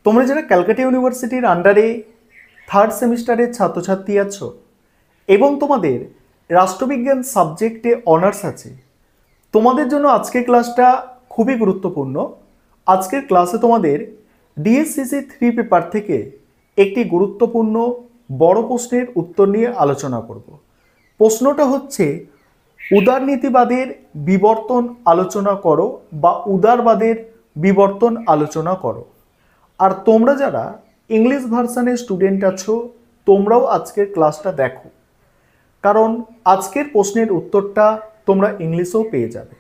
তোমরা যারা ক্যালকাটা ইউনিভার্সিটির আন্ডারে থার্ড সেমিস্টারের ছাত্রছাত্রী আছো এবং তোমাদের রাষ্ট্রবিজ্ঞান সাবজেক্টে অনার্স আছে, তোমাদের জন্য আজকের ক্লাসটা খুবই গুরুত্বপূর্ণ। আজকের ক্লাসে তোমাদের ডিএসসিসি 3 পেপার থেকে একটি গুরুত্বপূর্ণ বড় প্রশ্নের উত্তর নিয়ে আলোচনা করব। প্রশ্নটা হচ্ছে, উদারনীতিবাদের বিবর্তন আলোচনা করো বা উদারবাদের বিবর্তন আলোচনা করো। আর তোমরা যারা ইংলিশ ভার্সনের স্টুডেন্ট আছো, তোমরাও আজকের ক্লাসটা দেখো, কারণ আজকের প্রশ্নের উত্তরটা তোমরা ইংলিশেও পেয়ে যাবে।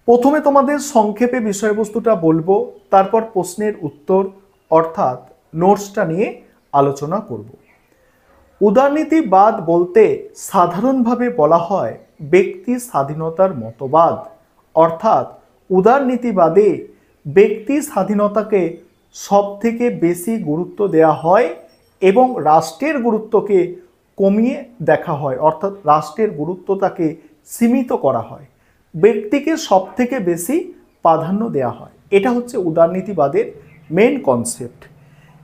প্রথমে তোমাদের সংক্ষেপে বিষয়বস্তুটা বলবো, তারপর প্রশ্নের উত্তর অর্থাৎ নোটসটা নিয়ে আলোচনা করব। উদারনীতিবাদ বলতে সাধারণভাবে বলা হয় ব্যক্তি স্বাধীনতার মতবাদ, অর্থাৎ উদারনীতিবাদে ব্যক্তি স্বাধীনতাকে সবথেকে বেশি গুরুত্ব দেওয়া হয় এবং রাষ্ট্রের গুরুত্বকে কমিয়ে দেখা হয়, অর্থাৎ রাষ্ট্রের গুরুত্বটাকে সীমিত করা হয়, ব্যক্তিকে সবথেকে বেশি প্রাধান্য দেওয়া হয়। এটা হচ্ছে উদারনীতিবাদের মেন কনসেপ্ট।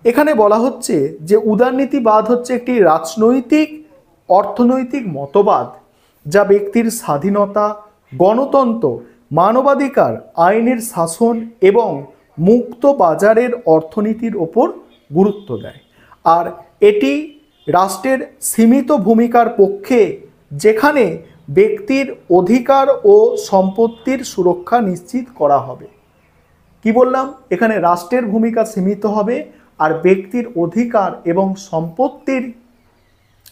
এখানে বলা হচ্ছে যে উদারনীতিবাদ হচ্ছে একটি রাজনৈতিক অর্থনৈতিক মতবাদ যা ব্যক্তির স্বাধীনতা, গণতন্ত্র, মানবাধিকার, আইনের শাসন এবং মুক্ত বাজারের অর্থনীতির ওপর গুরুত্ব দেয়। আর এটি রাষ্ট্রের সীমিত ভূমিকার পক্ষে, যেখানে ব্যক্তির অধিকার ও সম্পত্তির সুরক্ষা নিশ্চিত করা হবে। কি বললাম? এখানে রাষ্ট্রের ভূমিকা সীমিত হবে আর ব্যক্তির অধিকার এবং সম্পত্তির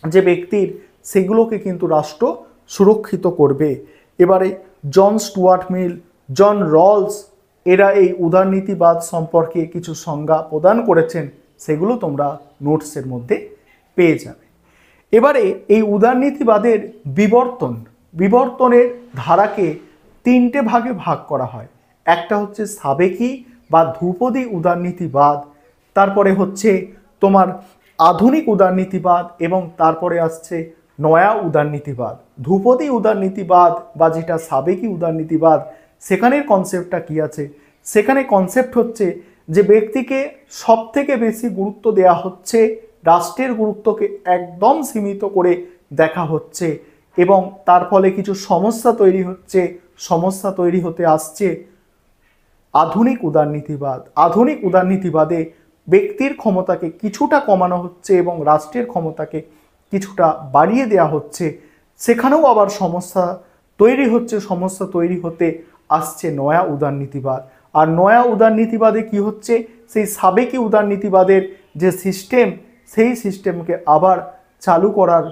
যে ব্যক্তির, সেগুলোকে কিন্তু রাষ্ট্র সুরক্ষিত করবে। এবারে জন স্টুয়ার্ট মিল, জন রলস এরা এই উদারনীতিবাদ সম্পর্কে কিছু সংজ্ঞা প্রদান করেছেন, সেগুলো তোমরা নোটসের মধ্যে পেয়ে যাবে। এবারে এই উদারনীতিবাদের বিবর্তনের ধারাকে 3টে ভাগে ভাগ করা হয়। একটা হচ্ছে সাবেকি বা ধ্রুপদী উদারনীতিবাদ, তারপরে হচ্ছে তোমার আধুনিক উদারনীতিবাদ এবং তারপরে আসছে নয়া উদারনীতিবাদ। ধ্রুপদী উদারনীতিবাদ বা যেটা সাবেকি উদারনীতিবাদ, সেখানের কনসেপ্টটা কি আছে? সেখানে কনসেপ্ট হচ্ছে যে ব্যক্তিকে সবথেকে বেশি গুরুত্ব দেওয়া হচ্ছে, রাষ্ট্রের গুরুত্বকে একদম সীমিত করে দেখা হচ্ছে এবং তার ফলে কিছু সমস্যা তৈরি হতে আসছে। আধুনিক উদারনীতিবাদে ব্যক্তির ক্ষমতাকে কিছুটা কমানো হচ্ছে এবং রাষ্ট্রের ক্ষমতাকে কিছুটা বাড়িয়ে দেওয়া হচ্ছে। সেখানেও আবার সমস্যা তৈরি হতে আসছে নয়া উদারনীতিবাদ। আর নয়া উদারনীতিবাদে কি হচ্ছে? সেই সাবেকি উদারনীতিবাদের যে সিস্টেম, সেই সিস্টেমকে আবার চালু করার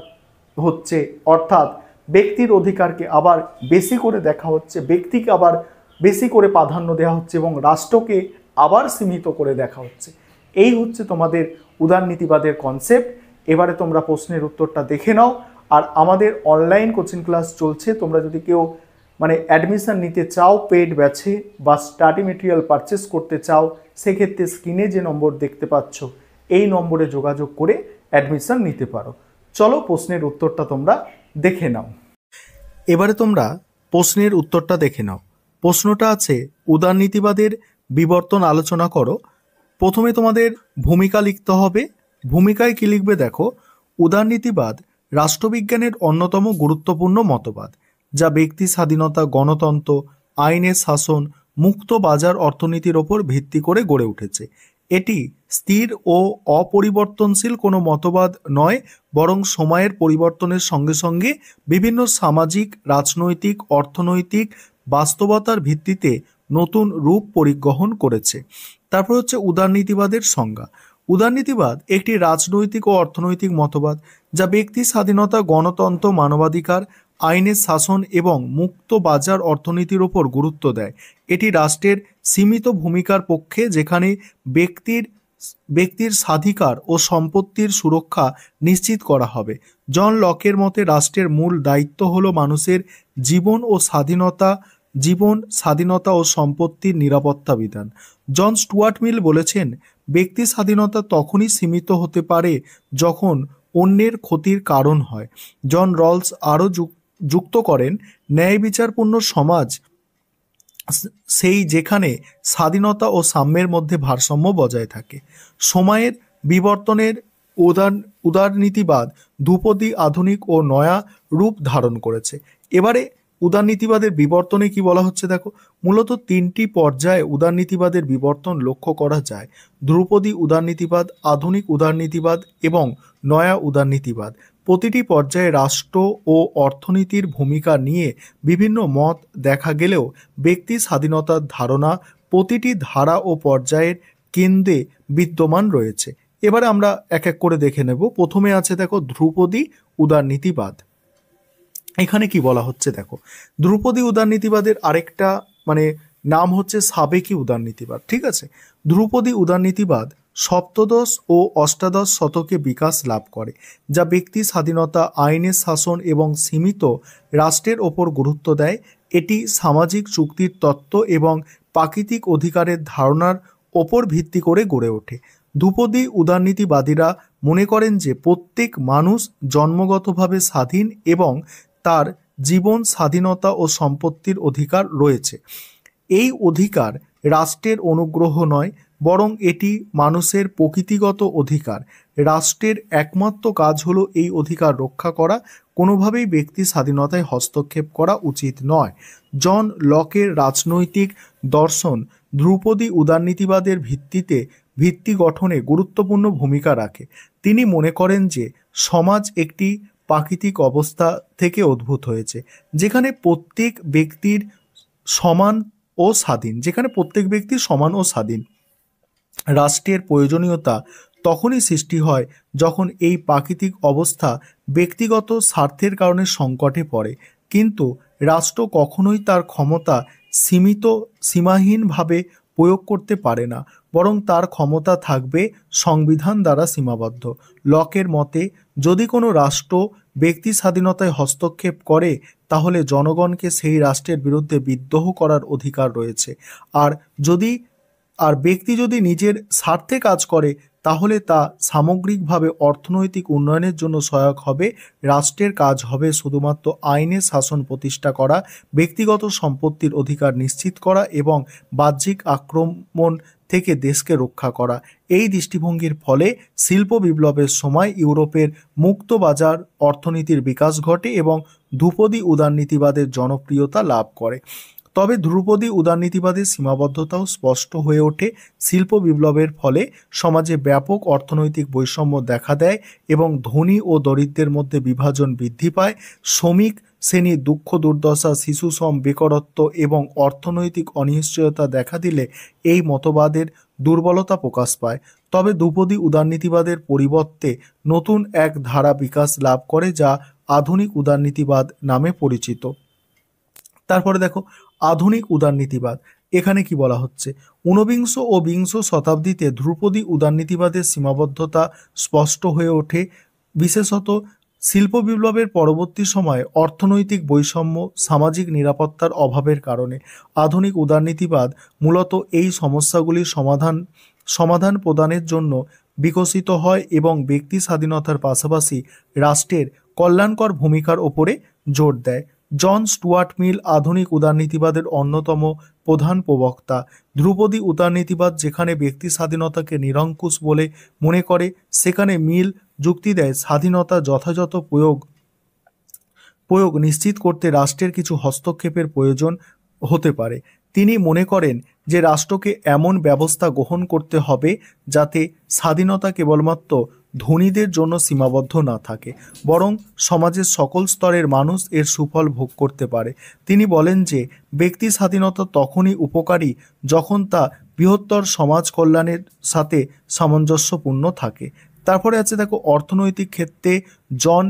হচ্ছে, অর্থাৎ ব্যক্তির অধিকারকে আবার বেশি করে দেখা হচ্ছে, ব্যক্তিকে আবার বেশি করে প্রাধান্য দেওয়া হচ্ছে এবং রাষ্ট্রকে আবার সীমিত করে দেখা হচ্ছে। এই হচ্ছে তোমাদের উদারনীতিবাদের কনসেপ্ট। এবারে তোমরা প্রশ্নের উত্তরটা দেখে নাও। আর আমাদের অনলাইন কোচিং ক্লাস চলছে, তোমরা যদি কেউ অ্যাডমিশন নিতে চাও পেড ব্যাচে বা স্টাডি মেটেরিয়াল পারচেস করতে চাও, সেক্ষেত্রে স্ক্রিনে যে নম্বর দেখতে পাচ্ছ এই নম্বরে যোগাযোগ করে অ্যাডমিশন নিতে পারো। চলো প্রশ্নের উত্তরটা তোমরা দেখে নাও। এবারে তোমরা প্রশ্নের উত্তরটা দেখে নাও। প্রশ্নটা আছে, উদারনীতিবাদের বিবর্তন আলোচনা করো। প্রথমে তোমাদের ভূমিকা লিখতে হবে। ভূমিকায় কি লিখবে দেখো, উদারনীতিবাদ রাষ্ট্রবিজ্ঞানের অন্যতম গুরুত্বপূর্ণ মতবাদ যা ব্যক্তি স্বাধীনতা, গণতন্ত্র, আইনের শাসন, মুক্ত বাজার অর্থনীতির ওপর ভিত্তি করে গড়ে উঠেছে। এটি স্থির ও অপরিবর্তনশীল কোনো মতবাদ নয়, বরং সময়ের পরিবর্তনের সঙ্গে সঙ্গে বিভিন্ন সামাজিক, রাজনৈতিক, অর্থনৈতিক বাস্তবতার ভিত্তিতে নতুন রূপ পরিগ্রহণ করেছে। তারপর হচ্ছে উদারনীতিবাদের সংজ্ঞা। উদারনীতিবাদ একটি রাজনৈতিক ও অর্থনৈতিক মতবাদ যা ব্যক্তি স্বাধীনতা, গণতন্ত্র, মানবাধিকার, আইনের শাসন এবং মুক্ত বাজার অর্থনীতির ওপর গুরুত্ব দেয়। এটি রাষ্ট্রের সীমিত ভূমিকার পক্ষে, যেখানে ব্যক্তির স্বাধিকার ও সম্পত্তির সুরক্ষা নিশ্চিত করা হবে। জন লকের মতে রাষ্ট্রের মূল দায়িত্ব হল মানুষের জীবন স্বাধীনতা ও সম্পত্তির নিরাপত্তা বিধান। জন স্টুয়ার্ট মিল বলেছেন, ব্যক্তি স্বাধীনতা তখনই সীমিত হতে পারে যখন অন্যের ক্ষতির কারণ হয়। জন রলস আরও যুক্ত করেন, ন্যায় বিচারপূর্ণ সমাজ সেই যেখানে স্বাধীনতা ও সাম্যের মধ্যে ভারসাম্য বজায় থাকে। সময়ের বিবর্তনের উদারনীতিবাদ ধ্রুপদী আধুনিক ও নয়া রূপ ধারণ করেছে। এবারে উদারনীতিবাদের বিবর্তনে কি বলা হচ্ছে দেখো, মূলত তিনটি পর্যায়ে উদারনীতিবাদের বিবর্তন লক্ষ্য করা যায়: ধ্রুপদী উদারনীতিবাদ, আধুনিক উদারনীতিবাদ এবং নয়া উদারনীতিবাদ। প্রতিটি পর্যায়ে রাষ্ট্র ও অর্থনীতির ভূমিকা নিয়ে বিভিন্ন মত দেখা গেলেও ব্যক্তি স্বাধীনতার ধারণা প্রতিটি ধারা ও পর্যায়ের কেন্দ্রে বিদ্যমান রয়েছে। এবারে আমরা এক এক করে দেখে নেব। প্রথমে আছে দেখো ধ্রুপদী উদারনীতিবাদ। এখানে কি বলা হচ্ছে দেখো, ধ্রুপদী উদারনীতিবাদের আরেকটা নাম হচ্ছে সাবেকি উদারনীতিবাদ। ঠিক আছে, ধ্রুপদী উদারনীতিবাদ সপ্তদশ ও অষ্টাদশ শতকে বিকাশ লাভ করে, যা ব্যক্তি স্বাধীনতা, আইনের শাসন এবং সীমিত রাষ্ট্রের ওপর গুরুত্ব দেয়। এটি সামাজিক চুক্তির তত্ত্ব এবং প্রাকৃতিক অধিকারের ধারণার ওপর ভিত্তি করে গড়ে ওঠে। ধ্রুপদী উদারনীতিবাদীরা মনে করেন যে প্রত্যেক মানুষ জন্মগতভাবে স্বাধীন এবং তার জীবন, স্বাধীনতা ও সম্পত্তির অধিকার রয়েছে। এই অধিকার রাষ্ট্রের অনুগ্রহ নয়, বরং এটি মানুষের প্রকৃতিগত অধিকার। রাষ্ট্রের একমাত্র কাজ হলো এই অধিকার রক্ষা করা, কোনোভাবেই ব্যক্তি স্বাধীনতায় হস্তক্ষেপ করা উচিত নয়। জন লকের রাজনৈতিক দর্শন ধ্রুপদী উদারনীতিবাদের ভিত্তি গঠনে গুরুত্বপূর্ণ ভূমিকা রাখে। তিনি মনে করেন যে সমাজ একটি প্রাকৃতিক অবস্থা থেকে উদ্ভূত হয়েছে, যেখানে প্রত্যেক ব্যক্তির সমান ও স্বাধীন। রাষ্ট্রের প্রয়োজনীয়তা তখনই সৃষ্টি হয় যখন এই প্রাকৃতিক অবস্থা ব্যক্তিগত স্বার্থের কারণে সংকটে পড়ে, কিন্তু রাষ্ট্র কখনোই তার ক্ষমতা সীমাহীনভাবে প্রয়োগ করতে পারে না, বরং তার ক্ষমতা থাকবে সংবিধান দ্বারা সীমাবদ্ধ। লকের মতে, যদি কোনো রাষ্ট্র ব্যক্তি স্বাধীনতায় হস্তক্ষেপ করে, তাহলে জনগণকে সেই রাষ্ট্রের বিরুদ্ধে বিদ্রোহ করার অধিকার রয়েছে। আর ব্যক্তি যদি নিজের স্বার্থে কাজ করে, তাহলে তা সামগ্রিকভাবে অর্থনৈতিক উন্নয়নের জন্য সহায়ক হবে। রাষ্ট্রের কাজ হবে শুধুমাত্র আইনের শাসন প্রতিষ্ঠা করা, ব্যক্তিগত সম্পত্তির অধিকার নিশ্চিত করা এবং বাহ্যিক আক্রমণ থেকে দেশকে রক্ষা করা। এই দৃষ্টিভঙ্গির ফলে শিল্প বিপ্লবের সময় ইউরোপের মুক্ত বাজার অর্থনীতির বিকাশ ঘটে এবং ধ্রুপদী উদারনীতিবাদের জনপ্রিয়তা লাভ করে। তবে ধ্রুপদী উদারনীতিবাদের সীমাবদ্ধতাও স্পষ্ট হয়ে ওঠে। শিল্প বিপ্লবের ফলে সমাজে ব্যাপক অর্থনৈতিক বৈষম্য দেখা দেয় এবং ধনী ও দরিদ্রের মধ্যে বিভাজন বৃদ্ধি পায়। শ্রমিক শ্রেণীর দুঃখ দুর্দশা, শিশুশ্রম, বেকারত্ব এবং অর্থনৈতিক অনিশ্চয়তা দেখা দিলে এই মতবাদের দুর্বলতা প্রকাশ পায়। তবে ধ্রুপদী উদারনীতিবাদের পরিবর্তে নতুন এক ধারা বিকাশ লাভ করে, যা আধুনিক উদারনীতিবাদ নামে পরিচিত। তারপরে দেখো আধুনিক উদারনীতিবাদ। এখানে কি বলা হচ্ছে, ঊনবিংশ ও বিংশ শতাব্দীতে ধ্রুপদী উদারনীতিবাদের সীমাবদ্ধতা স্পষ্ট হয়ে ওঠে, বিশেষত শিল্প বিপ্লবের পরবর্তী সময়ে অর্থনৈতিক বৈষম্য, সামাজিক নিরাপত্তার অভাবের কারণে। আধুনিক উদারনীতিবাদ মূলত এই সমস্যাগুলির সমাধান প্রদানের জন্য বিকশিত হয় এবং ব্যক্তি স্বাধীনতার পাশাপাশি রাষ্ট্রের কল্যাণকর ভূমিকার ওপরে জোর দেয়। জন স্টুয়ার্ট মিল আধুনিক উদারনীতিবাদের অন্যতম প্রধান প্রবক্তা। ধ্রুপদী উদারনীতিবাদ যেখানে ব্যক্তি স্বাধীনতাকে নিরঙ্কুশ বলে মনে করে, সেখানে মিল যুক্তি দেয় স্বাধীনতা যথাযথ প্রয়োগ নিশ্চিত করতে রাষ্ট্রের কিছু হস্তক্ষেপের প্রয়োজন হতে পারে। তিনি মনে করেন যে রাষ্ট্রকে এমন ব্যবস্থা গ্রহণ করতে হবে যাতে স্বাধীনতা কেবলমাত্র ধনীদের জন্য সীমাবদ্ধ না থাকে, বরং সমাজের সকল স্তরের মানুষ এর সুফল ভোগ করতে পারে। তিনি বলেন যে ব্যক্তি স্বাধীনতা তখনই উপকারী যখন তা বৃহত্তর সমাজ কল্যাণের সাথে সামঞ্জস্যপূর্ণ থাকে। তারপরে আছে দেখো অর্থনৈতিক ক্ষেত্রে জন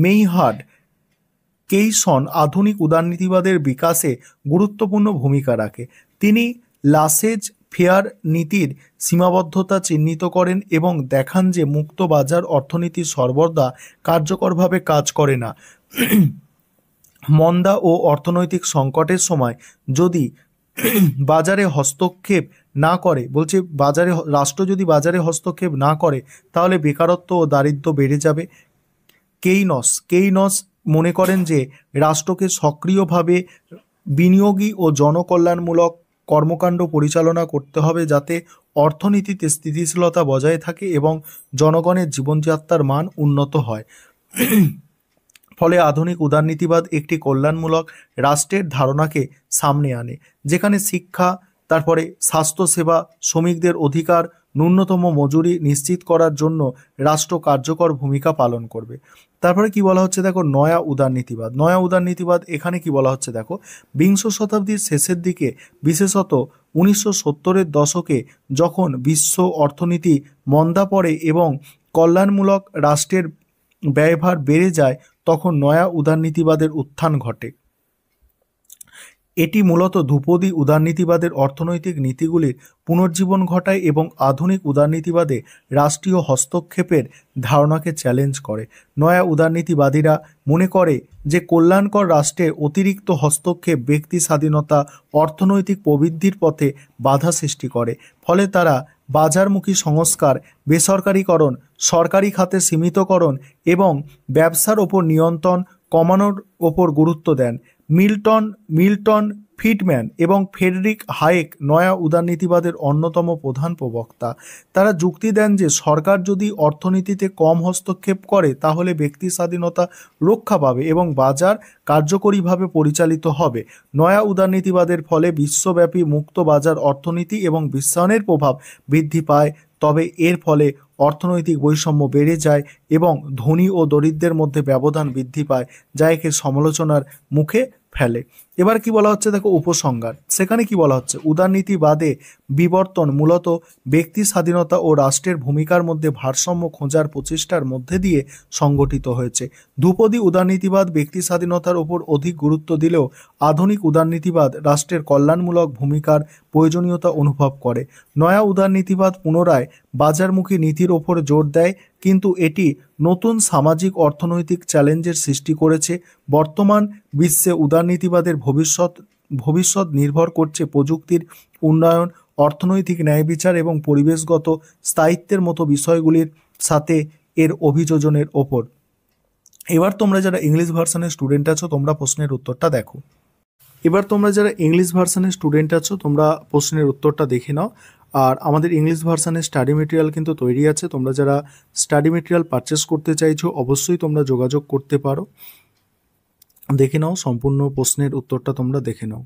মেইহার্ড কেইসন আধুনিক উদারনীতিবাদের বিকাশে গুরুত্বপূর্ণ ভূমিকা রাখে। তিনি লাসেজ ফেয়ার নীতির সীমাবদ্ধতা চিহ্নিত করেন এবং দেখান যে মুক্ত বাজার অর্থনীতি সর্বদা কার্যকরভাবে কাজ করে না। মন্দা ও অর্থনৈতিক সংকটের সময় যদি বাজারে হস্তক্ষেপ না করে, রাষ্ট্র যদি বাজারে হস্তক্ষেপ না করে, তাহলে বেকারত্ব ও দারিদ্র্য বেড়ে যাবে। কেইনস মনে করেন যে রাষ্ট্রকে সক্রিয়ভাবে বিনিয়োগী ও জনকল্যাণমূলক কর্মকাণ্ড পরিচালনা করতে হবে যাতে অর্থনীতিতে স্থিতিশীলতা বজায় থাকে এবং জনগণের জীবনযাত্রার মান উন্নত হয়। ফলে আধুনিক উদারনীতিবাদ একটি কল্যাণমূলক রাষ্ট্রের ধারণাকে সামনে আনে, যেখানে শিক্ষা, তারপরে স্বাস্থ্যসেবা, শ্রমিকদের অধিকার, ন্যূনতম মজুরি নিশ্চিত করার জন্য রাষ্ট্র কার্যকর ভূমিকা পালন করবে। তারপরে কি বলা হচ্ছে দেখো, নয়া উদারনীতিবাদ। নয়া উদারনীতিবাদ এখানে কি বলা হচ্ছে দেখো, বিংশ শতাব্দীর শেষের দিকে, বিশেষত 1970-এর দশকে যখন বিশ্ব অর্থনীতি মন্দা পড়ে এবং কল্যাণমূলক রাষ্ট্রের ব্যয়ভার বেড়ে যায়, তখন নয়া উদারনীতিবাদের উত্থান ঘটে। এটি মূলত ধ্রুপদী উদারনীতিবাদের অর্থনৈতিক নীতিগুলির পুনর্জীবন ঘটায় এবং আধুনিক উদারনীতিবাদে রাষ্ট্রীয় হস্তক্ষেপের ধারণাকে চ্যালেঞ্জ করে। নয়া উদারনীতিবাদীরা মনে করে যে কল্যাণকর রাষ্ট্রের অতিরিক্ত হস্তক্ষেপ ব্যক্তি স্বাধীনতা, অর্থনৈতিক প্রবৃদ্ধির পথে বাধা সৃষ্টি করে। ফলে তারা বাজারমুখী সংস্কার, বেসরকারীকরণ, সরকারি খাতে সীমিতকরণ এবং ব্যবসার ওপর নিয়ন্ত্রণ কমানোর ওপর গুরুত্ব দেন। মিল্টন ফ্রিডম্যান এবং ফ্রেডরিক হায়েক নয়া উদারনীতিবাদের অন্যতম প্রধান প্রবক্তা। তারা যুক্তি দেন যে সরকার যদি অর্থনীতিতে কম হস্তক্ষেপ করে তাহলে ব্যক্তি স্বাধীনতা রক্ষা পাবে এবং বাজার কার্যকরীভাবে পরিচালিত হবে। নয়া উদারনীতিবাদের ফলে বিশ্বব্যাপী মুক্ত বাজার অর্থনীতি এবং বিশ্বায়নের প্রভাব বৃদ্ধি পায়, তবে এর ফলে অর্থনৈতিক বৈষম্য বেড়ে যায় এবং ধনী ও দরিদ্রের মধ্যে ব্যবধান বৃদ্ধি পায়, যা একে সমালোচনার মুখে ফেলে। এবার কি বলা হচ্ছে দেখো, উপসংহার। সেখানে কি বলা হচ্ছে, উদারনীতিবাদে বিবর্তন মূলত ব্যক্তি স্বাধীনতা ও রাষ্ট্রের ভূমিকার মধ্যে ভারসাম্য খোঁজার প্রচেষ্টার মধ্যে দিয়ে সংগঠিত হয়েছে। ধ্রুপদী উদারনীতিবাদ ব্যক্তি স্বাধীনতার উপর অধিক গুরুত্ব দিলেও আধুনিক উদারনীতিবাদ রাষ্ট্রের কল্যাণমূলক ভূমিকার প্রয়োজনীয়তা অনুভব করে। নয়া উদারনীতিবাদ পুনরায় বাজারমুখী নীতির ওপর জোর দেয়, কিন্তু এটি নতুন সামাজিক অর্থনৈতিক চ্যালেঞ্জের সৃষ্টি করেছে। বর্তমান বিশ্বে উদারনীতিবাদের ভবিষ্যৎ নির্ভর করছে প্রযুক্তির উন্নয়ন, অর্থনৈতিক ন্যায়বিচার এবং পরিবেশগত স্থায়িত্বের মতো বিষয়গুলির সাথে এর অভিযোজনের ওপর। এবার তোমরা যারা ইংলিশ ভার্সনের স্টুডেন্ট আছো তোমরা প্রশ্নের উত্তরটা দেখো। এবার তোমরা যারা ইংলিশ ভার্সনের স্টুডেন্ট আছো তোমরা প্রশ্নের উত্তরটা দেখে নাও। আর আমাদের ইংলিশ ভার্সনের স্টাডি মেটেরিয়াল কিন্তু তৈরি আছে। তোমরা যারা স্টাডি মেটেরিয়াল পারচেস করতে চাইছো অবশ্যই তোমরা যোগাযোগ করতে পারো। দেখে নাও, সম্পূর্ণ প্রশ্নের উত্তরটা তোমরা দেখে নাও।